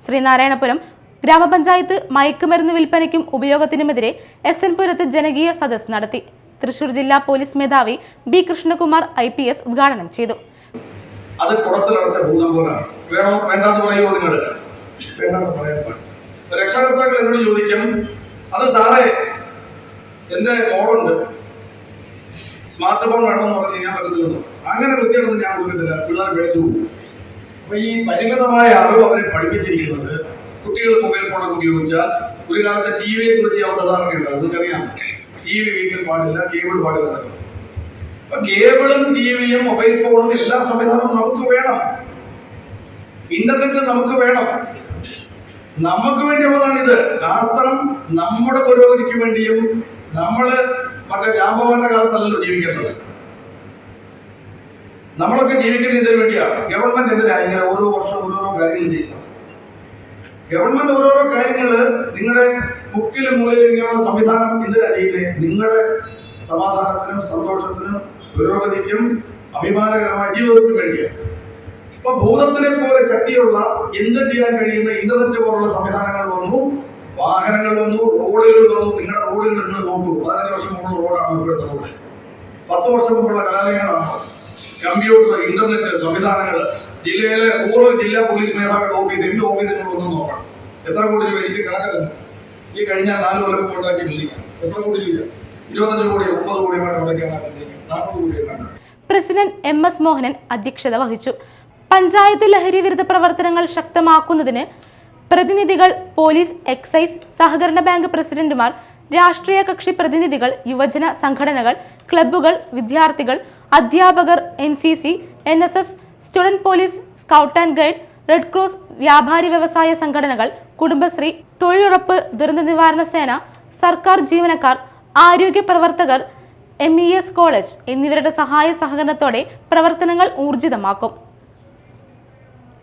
ശ്രീനാരായണപുരം ഗ്രാമപഞ്ചായത്ത് മയക്കുമരുന്ന് വിൽപ്പനയ്ക്കും ഉപയോഗത്തിനുമെതിരെ SN പുരത്ത് ജനകീയ സദസ്സ് നടത്തി. തൃശൂർ ജില്ലാ പോലീസ് മേധാവി B. കൃഷ്ണകുമാർ IPS ഉദ്ഘാടനം ചെയ്തു. അത് കുടത്തിലടച്ച ഭൂതം പോലാണ്. വേണോ വേണ്ടാന്ന് പറയുമോ നിങ്ങൾ? വേണ്ടെന്ന് പറയാൻ പാടില്ല. രക്ഷാകർത്താക്കൾ എന്നോട് ചോദിക്കും, അത് സാറേ എന്റെ മോളുണ്ട്, സ്മാർട്ട് ഫോൺ വേണമെന്ന് പറഞ്ഞു ഞാൻ പറ്റത്തില്ലെന്ന്. അങ്ങനെ വൃത്തിയാണെന്ന് ഞാൻ കൊടുക്കത്തില്ല, പിള്ളേർ പേടിച്ചു പോകും. അപ്പൊ ഈ പരിമിതമായ അറിവ് അവരെ പഠിപ്പിച്ചിരിക്കുന്നത് കുട്ടികൾ മൊബൈൽ ഫോണൊക്കെ ഉപയോഗിച്ചാൽ ഒരു കാലത്തെ TV കുറിച്ച് അവധാരണയുണ്ട്. അതൊക്കെറിയാം. TV വീട്ടിൽ പാടില്ല, കേബിൾ പാടില്ല. അപ്പൊ കേബിളും TVയും മൊബൈൽ ഫോണും എല്ലാ സംവിധാനവും നമുക്ക് വേണം. ഇന്റർനെറ്റ് നമുക്ക് വേണം. നമുക്ക് വേണ്ടിയുള്ളതാണ് ഇത്. ശാസ്ത്രം നമ്മുടെ പുരോഗതിക്ക് വേണ്ടിയും നമ്മള് മറ്റേ ജാമ്പവാന്റെ കാലത്തല്ലല്ലോ ജീവിക്കേണ്ടത്. നമ്മളൊക്കെ ജീവിക്കുന്നത് ഇതിനു വേണ്ടിയാണ്. ഗവൺമെന്റ് എന്തിനാ ഇങ്ങനെ ഓരോ വർഷം ഓരോരോ കാര്യങ്ങൾ ചെയ്യുന്നത്? ഗവൺമെന്റ് ഓരോരോ കാര്യങ്ങള് നിങ്ങളുടെ മുക്കിലും മൂലയിലും ഇങ്ങനെയുള്ള സംവിധാനം എന്തിനാ ചെയ്യില്ലേ? നിങ്ങളുടെ സമാധാനത്തിനും സന്തോഷത്തിനും പുരോഗതിക്കും അഭിമാനകരമായ ജീവിതത്തിനും വേണ്ടിയാണ്. ഇപ്പൊ ഭൂതത്തിനെ പോലെ ശക്തിയുള്ള എന്ത് ചെയ്യാൻ കഴിയുന്ന ഇന്റർനെറ്റ് പോലുള്ള സംവിധാനങ്ങൾ വന്നു, വാഹനങ്ങൾ വന്നു, റോഡുകൾ വന്നു. നിങ്ങളുടെ റോഡുകൾ നിങ്ങൾ നോക്കൂ. 15 വർഷം മുമ്പുള്ള റോഡാണ് ഇപ്പോഴത്തെ റോഡ്. 10 വർഷം മുമ്പുള്ള കലാലയങ്ങളാണ്. കമ്പ്യൂട്ടർ, ഇന്റർനെറ്റ് സംവിധാനങ്ങൾ. ജില്ലയിലെ ഓരോ ജില്ലാ പോലീസ് മേധാവിയുടെ ഓഫീസ്, എന്റെ ഓഫീസുകൾ ഒന്നും നോക്കണം. എത്ര കോടി രൂപ എനിക്ക് കണക്കല്ല. ഈ കഴിഞ്ഞ 4 കൊല്ലം ഉണ്ടാക്കി ബിൽഡിംഗ് എത്ര കോടി രൂപ? 25 കോടി 30 കോടി ഉണ്ടാക്കിയാണ് 40 കോടി. പ്രസിഡന്റ് MS മോഹനൻ അധ്യക്ഷത വഹിച്ചു. പഞ്ചായത്ത് ലഹരി വിരുദ്ധ പ്രവർത്തനങ്ങൾ ശക്തമാക്കുന്നതിന് പ്രതിനിധികൾ, പോലീസ്, എക്സൈസ്, സഹകരണ ബാങ്ക് പ്രസിഡന്റുമാർ, രാഷ്ട്രീയ കക്ഷി പ്രതിനിധികൾ, യുവജന സംഘടനകൾ, ക്ലബ്ബുകൾ, വിദ്യാർത്ഥികൾ, അധ്യാപകർ, NCC, NSS, student police, scout and guide, red cross, വ്യാപാരി വ്യവസായ സംഘടനകൾ, കുടുംബശ്രീ, തൊഴിലുറപ്പ്, ദുരന്ത നിവാരണ സേന, സർക്കാർ ജീവനക്കാർ, ആരോഗ്യ പ്രവർത്തകർ, MES കോളേജ് എന്നിവരുടെ സഹായ സഹകരണത്തോടെ പ്രവർത്തനങ്ങൾ ഊർജിതമാക്കും.